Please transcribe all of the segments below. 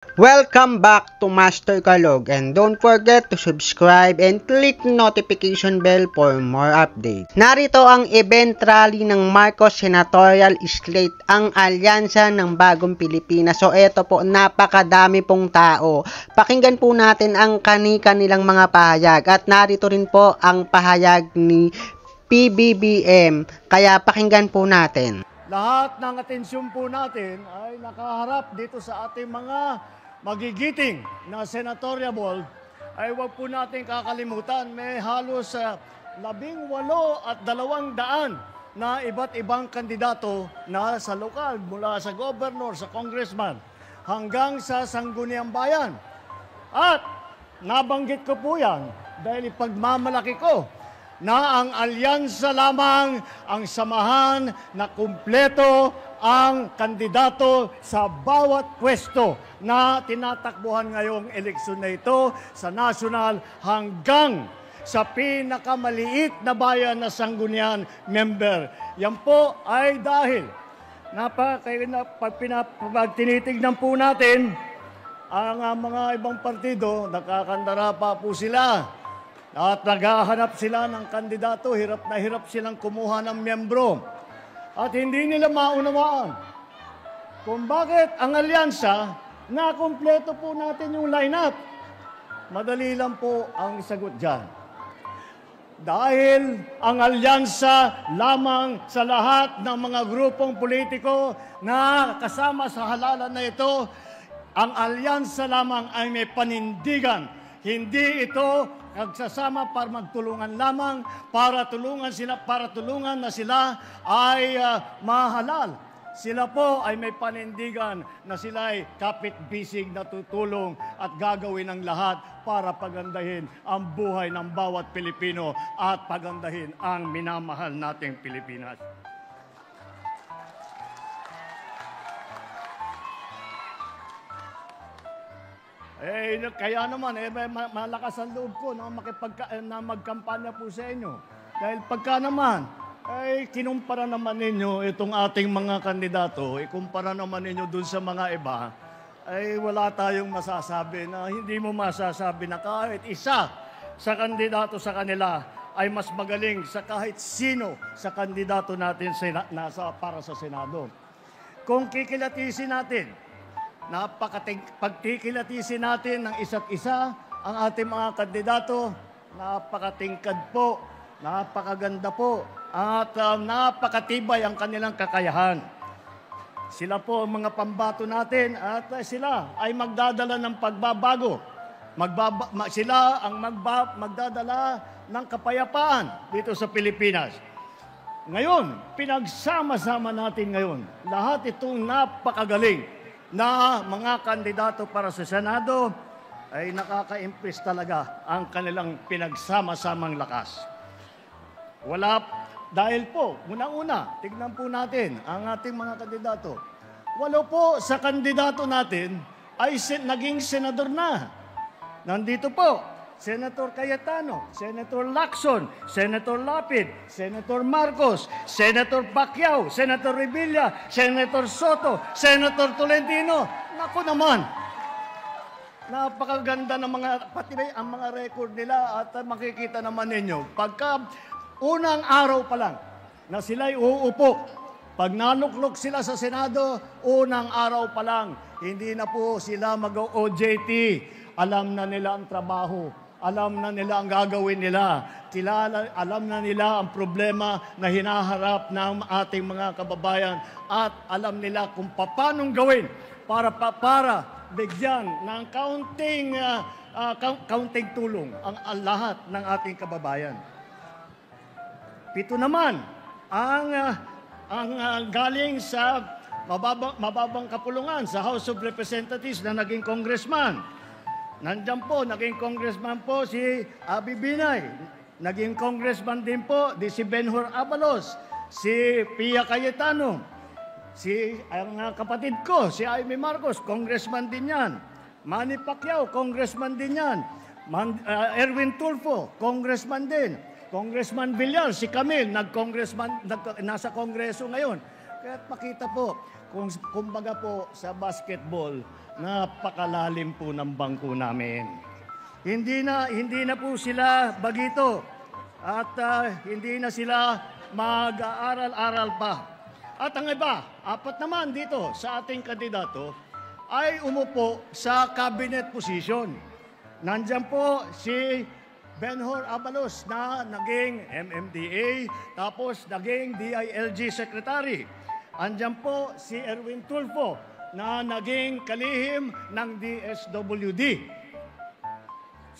Welcome back to Master Kalog, and don't forget to subscribe and click notification bell for more updates. Narito ang event rally ng Marcos Senatorial Slate, ang alyansa ng Bagong Pilipinas. So eto po, napakadami pong tao. Pakinggan po natin ang kani-kanilang mga pahayag, at narito rin po ang pahayag ni PBBM, kaya pakinggan po natin. Lahat ng atensyon po natin ay nakaharap dito sa ating mga magigiting na senatorial, ay huwag po natin kakalimutan, may halos 18 at 200 na iba't ibang kandidato na sa lokal, mula sa governor, sa congressman, hanggang sa sangguniang bayan. At nabanggit ko po yan dahil ipagmamalaki ko na ang alyansa lamang ang samahan na kumpleto ang kandidato sa bawat pwesto na tinatakbuhan ngayong eleksyon na ito sa national hanggang sa pinakamaliit na bayan na sanggunian member. Yan po ay dahil pag tinitignan po natin ang mga ibang partido, nakakandara pa po sila at naghahanap sila ng kandidato, hirap na hirap silang kumuha ng miyembro. At hindi nila maunawaan kung bakit ang alyansa, na kumpleto po natin yung lineup. Madali lang po ang sagot dyan. Dahil ang alyansa lamang sa lahat ng mga grupong politiko na kasama sa halalan na ito, ang alyansa lamang ay may panindigan. Hindi ito nagsasama para magtulungan lamang, para tulungan na sila ay mahalal. Sila po ay may panindigan na sila ay kapit-bisig na tutulong at gagawin ang lahat para pagandahin ang buhay ng bawat Pilipino at pagandahin ang minamahal nating Pilipinas. Kaya naman, malakas ang loob ko na magkampanya po sa inyo. Dahil pagka naman, kinumpara naman ninyo itong ating mga kandidato, ikumpara naman ninyo dun sa mga iba, wala tayong masasabi na hindi mo masasabi na kahit isa sa kandidato sa kanila ay mas magaling sa kahit sino sa kandidato natin para sa Senado. Kung kikilatisin natin, pagkikilatisin natin ng isa't isa ang ating mga kandidato, napakatingkad po, napakaganda po, at napakatibay ang kanilang kakayahan. Sila po ang mga pambato natin at sila ay magdadala ng pagbabago. Sila ang magdadala ng kapayapaan dito sa Pilipinas. Ngayon, pinagsama-sama natin ngayon lahat itong napakagaling na mga kandidato para sa Senado, ay nakaka-impress talaga ang kanilang pinagsama-samang lakas. Dahil po, unang-una, tignan po natin ang ating mga kandidato. 8 po sa kandidato natin ay naging senador na. Nandito po, Senator Cayetano, Senator Lacson, Senator Lapid, Senator Marcos, Senator Pacquiao, Senator Revilla, Senator Soto, Senator Tolentino. Naku naman, napakaganda ng pati ang mga record nila, at makikita naman ninyo, pagka unang araw pa lang na sila'y uupo, pag naluklok sila sa Senado, unang araw pa lang, hindi na po sila mag-OJT. Alam na nila ang trabaho. Alam na nila ang gagawin nila. Alam na nila ang problema na hinaharap ng ating mga kababayan. At alam nila kung paano gawin para bigyan ng kaunting tulong ang lahat ng ating kababayan. 7 naman ang galing sa mababang kapulungan sa House of Representatives na naging congressman. Nandiyan po, naging congressman po si Abby Binay. Naging congressman din po si Benhur Abalos, si Pia Cayetano, ang kapatid ko, si Amy Marcos, congressman din yan. Manny Pacquiao, congressman din yan. Erwin Tulfo, congressman din. Congressman Villar, si Camille, nasa kongreso ngayon. Kaya makita po, kumbaga po sa basketball, napakalalim po ng bangko namin. Hindi na po sila bagito at hindi na sila mag-aaral-aral pa. At ang iba, apat naman dito sa ating kandidato ay umupo sa cabinet position. Nandyan po si Benhur Abalos na naging MMDA, tapos naging DILG Secretary. Andyan po si Erwin Tulfo na naging kalihim ng DSWD.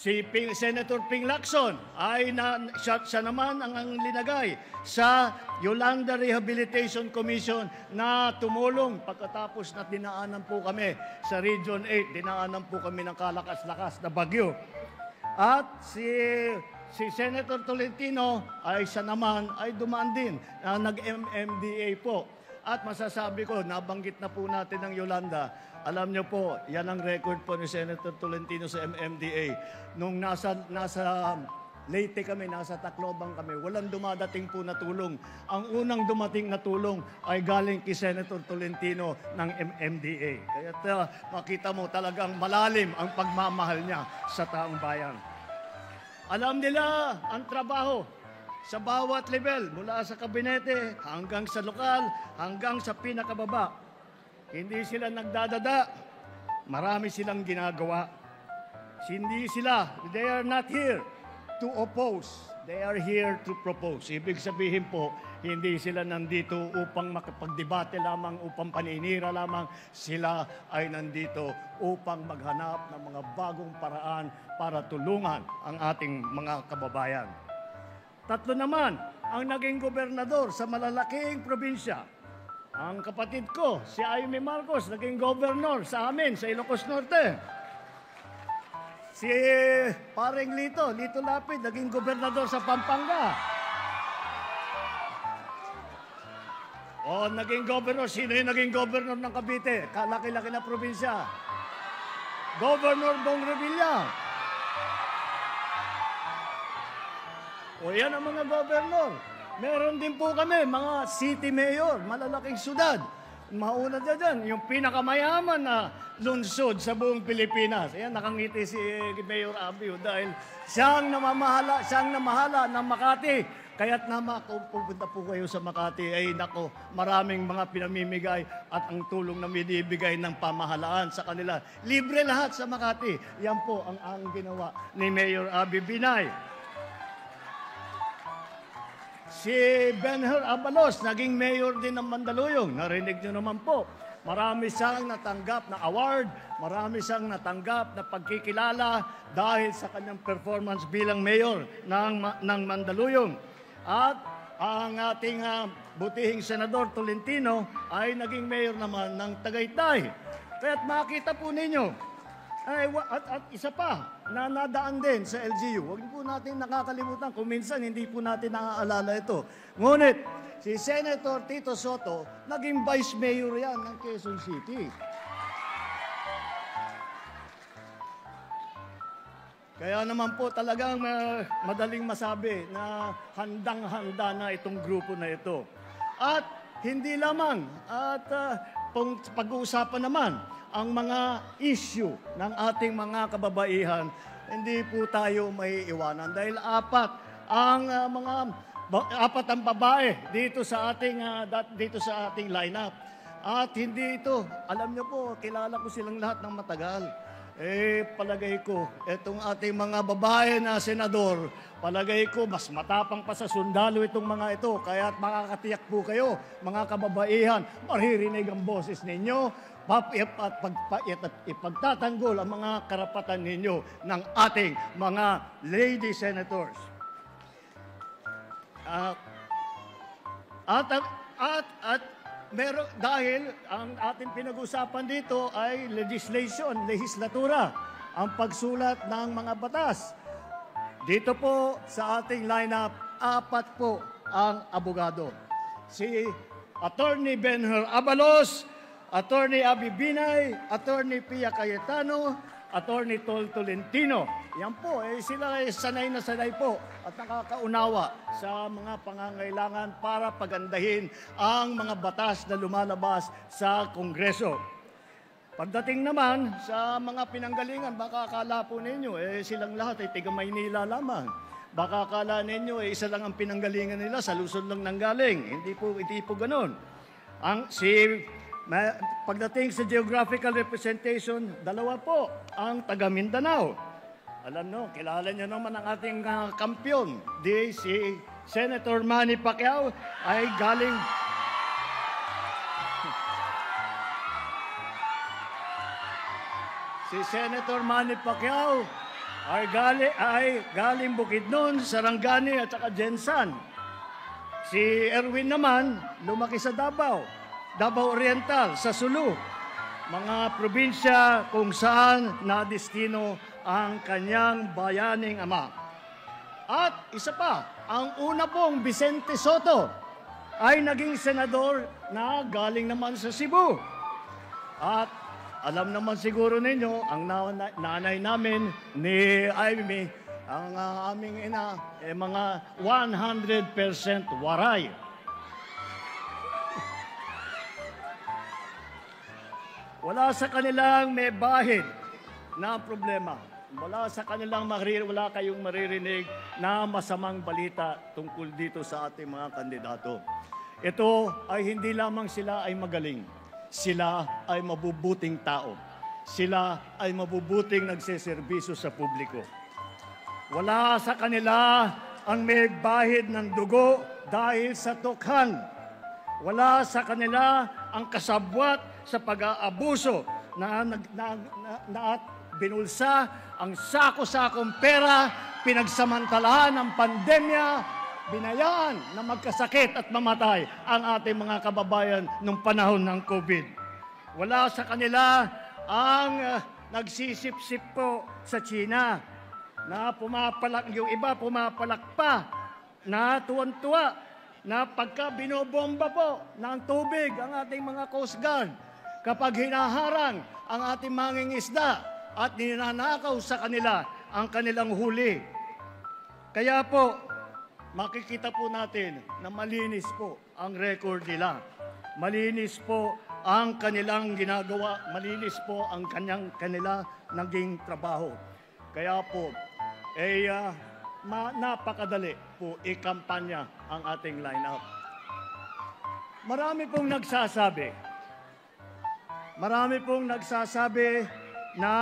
Si Senator Ping Lacson ay siya naman ang linagay sa Yolanda Rehabilitation Commission na tumulong pagkatapos na dinaanan po kami sa Region 8, dinaanan po kami ng kalakas-lakas na bagyo. At si Senator Tolentino ay siya naman ay dumaan din na nag-MMDA po. At masasabi ko, nabanggit na po natin ng Yolanda. Alam niyo po, yan ang record po ni Senator Tolentino sa MMDA. Nung nasa Leyte kami, nasa Tacloban kami, walang dumadating po na tulong. Ang unang dumating na tulong ay galing kay Senator Tolentino ng MMDA. Kaya makita mo talagang malalim ang pagmamahal niya sa taong bayan. Alam nila ang trabaho sa bawat level, mula sa kabinete hanggang sa lokal, hanggang sa pinakababa. Hindi sila nagdadada, marami silang ginagawa. They are not here to oppose, they are here to propose. Ibig sabihin po, hindi sila nandito upang makapagdebate lamang, upang paninira lamang. Sila ay nandito upang maghanap ng mga bagong paraan para tulungan ang ating mga kababayan. Tatlo naman ang naging gobernador sa malalaking probinsya. Ang kapatid ko, si Aimee Marcos, naging gobernador sa amin, sa Ilocos Norte. Si Paring Lito Lapid, naging gobernador sa Pampanga. O, naging gobernador. Sino yung naging gobernador ng Cavite? Kalaki-laki na probinsya. Governor Bong Revilla. O yan ang mga gobernador. Meron din po kami, mga city mayor, malalaking syudad. Mauna dyan, yung pinakamayaman na lungsod sa buong Pilipinas. Ayan, nakangiti si Mayor Abio dahil siyang namahala ng Makati. Kaya't kung pupunta po kayo sa Makati, ay nako, maraming mga pinamimigay at ang tulong na binibigay ng pamahalaan sa kanila. Libre lahat sa Makati. Yan po ang ginawa ni Mayor Abby Binay. Si Benhur Abalos, naging mayor din ng Mandaluyong. Narinig nyo naman po. Marami siyang natanggap na award, marami siyang natanggap na pagkikilala dahil sa kanyang performance bilang mayor ng Mandaluyong. At ang ating butihing Senador Tolentino ay naging mayor naman ng Tagaytay. Kaya't makita po ninyo, at isa pa na nadaan din sa LGU. Huwag po natin nakakalimutan kung minsan hindi po natin naaalala ito. Ngunit si Senator Tito Soto, naging vice mayor yan ng Quezon City. Kaya naman po talagang madaling masabi na handang-handa na itong grupo na ito. At hindi lamang, at pag-uusapan naman ang mga issue ng ating mga kababaihan, hindi po tayo may iwanan dahil apat ang babae dito sa ating lineup. At hindi ito, alam niyo po, kilala ko silang lahat ng matagal. Palagay ko, itong ating mga babae na senador, palagay ko, mas matapang pa sa sundalo itong mga ito. Kaya makakatiyak po kayo, mga kababaihan, maririnig ang boses ninyo, at ipagtatanggol ang mga karapatan ninyo ng ating mga lady senators. Dahil ang ating pinag-usapan dito ay legislatura, ang pagsulat ng mga batas. Dito po sa ating lineup, apat po ang abogado. Si Attorney Benhur Abalos, Attorney Abby Binay, Attorney Pia Cayetano, Attorney Tol Tolentino. Yan po, sila ay sanay na sanay po at nakakaunawa sa mga pangangailangan para pagandahin ang mga batas na lumalabas sa Kongreso. Pagdating naman sa mga pinanggalingan, baka akala po ninyo, silang lahat ay tiga Maynila lamang. Baka akala ninyo, isa lang ang pinanggalingan nila, sa Luzon lang nanggaling. Hindi po ganun. Pagdating sa geographical representation, dalawa po ang taga Mindanao. Alam nyo, kilala nyo naman ang ating kampyon. Si Senator Manny Pacquiao ay galing... Si Senator Manny Pacquiao ay galing Bukidnon, Sarangani at saka Jensan. Si Erwin naman, lumaki sa Davao Oriental, sa Sulu, mga probinsya kung saan nadestino ang kanyang bayaning ama. At isa pa, ang una pong Vicente Soto ay naging senador na galing naman sa Cebu. At alam naman siguro ninyo, ang nanay namin ni Amy, ang aming ina, mga 100% waray. Wala sa kanilang may bahid na problema. Wala sa kanilang wala kayong maririnig na masamang balita tungkol dito sa ating mga kandidato. Ito ay hindi lamang sila ay magaling. Sila ay mabubuting tao. Sila ay mabubuting nagseserbisyo sa publiko. Wala sa kanila ang may bahid ng dugo dahil sa tukhan. Wala sa kanila ang kasabwat sa pag-aabuso na binulsa ang sako-sakong pera, pinagsamantalahan ng pandemya, binayaan na magkasakit at mamatay ang ating mga kababayan nung panahon ng COVID. Wala sa kanila ang nagsisip-sip po sa China na yung iba pumapalak pa na tuwan-tuwa na pagka binobomba po ng tubig ang ating mga Coast Guard, kapag hinaharang ang ating mangingisda at ninanakaw sa kanila ang kanilang huli. Kaya po, makikita po natin na malinis po ang record nila. Malinis po ang kanilang ginagawa. Malinis po ang kanila naging trabaho. Kaya po, napakadali po ikampanya ang ating lineup. Marami pong nagsasabi na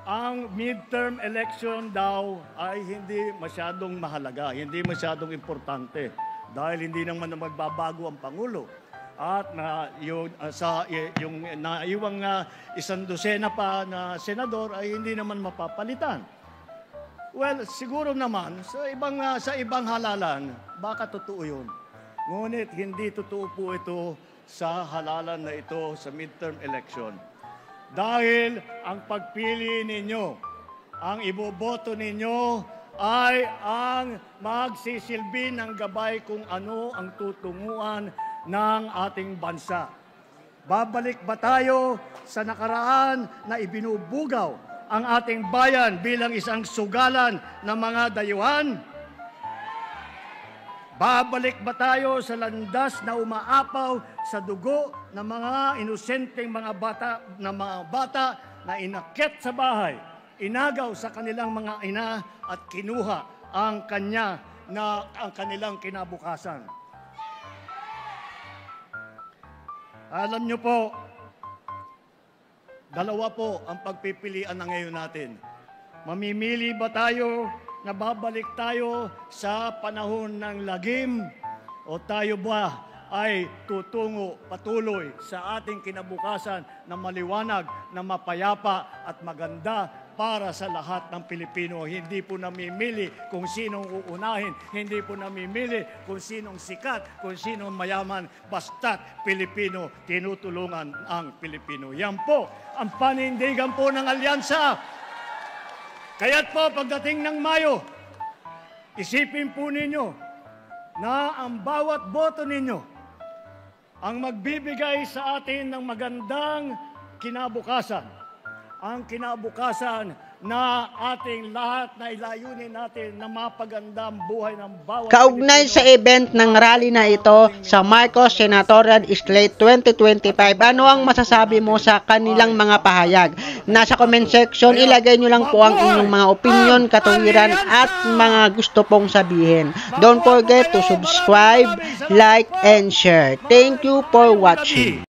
ang midterm election daw ay hindi masyadong mahalaga, hindi masyadong importante dahil hindi naman na magbabago ang Pangulo. At yung naiwang 100 pa na senador ay hindi naman mapapalitan. Well, siguro naman sa ibang halalan, baka totoo yun. Ngunit hindi totoo po ito sa halalan na ito sa midterm election. Dahil ang pagpili ninyo, ang iboboto ninyo ay ang magsisilbi ng gabay kung ano ang tutunguhan ng ating bansa. Babalik ba tayo sa nakaraan na ibinubugaw ang ating bayan bilang isang sugalan ng mga dayuhan? Babalik ba tayo sa landas na umaapaw sa dugo ng mga inosenteng mga bata na inakyat sa bahay, inagaw sa kanilang mga ina at kinuha ang kanilang kinabukasan? Alam nyo po, dalawa po ang pagpipilian na ngayon natin. Mamimili ba tayo na babalik tayo sa panahon ng lagim o tayo ba ay tutungo patuloy sa ating kinabukasan na maliwanag, na mapayapa at maganda para sa lahat ng Pilipino? Hindi po namimili kung sinong uunahin, hindi po namimili kung sinong sikat, kung sinong mayaman, basta't Pilipino, tinutulungan ang Pilipino. Yan po ang panindigan po ng alyansa. Kaya't po, pagdating ng Mayo, isipin po ninyo na ang bawat boto ninyo ang magbibigay sa atin ng magandang kinabukasan, ang kinabukasan na ating lahat na ilayunin natin na mapaganda ang buhay ng bawat Kaugnay sa event ng rally na ito sa Marcos Senatorial Slate 2025, ano ang masasabi mo sa kanilang mga pahayag? Nasa comment section, ilagay nyo lang po ang inyong mga opinion, katuwiran at mga gusto pong sabihin. Don't forget to subscribe, like, and share. Thank you for watching.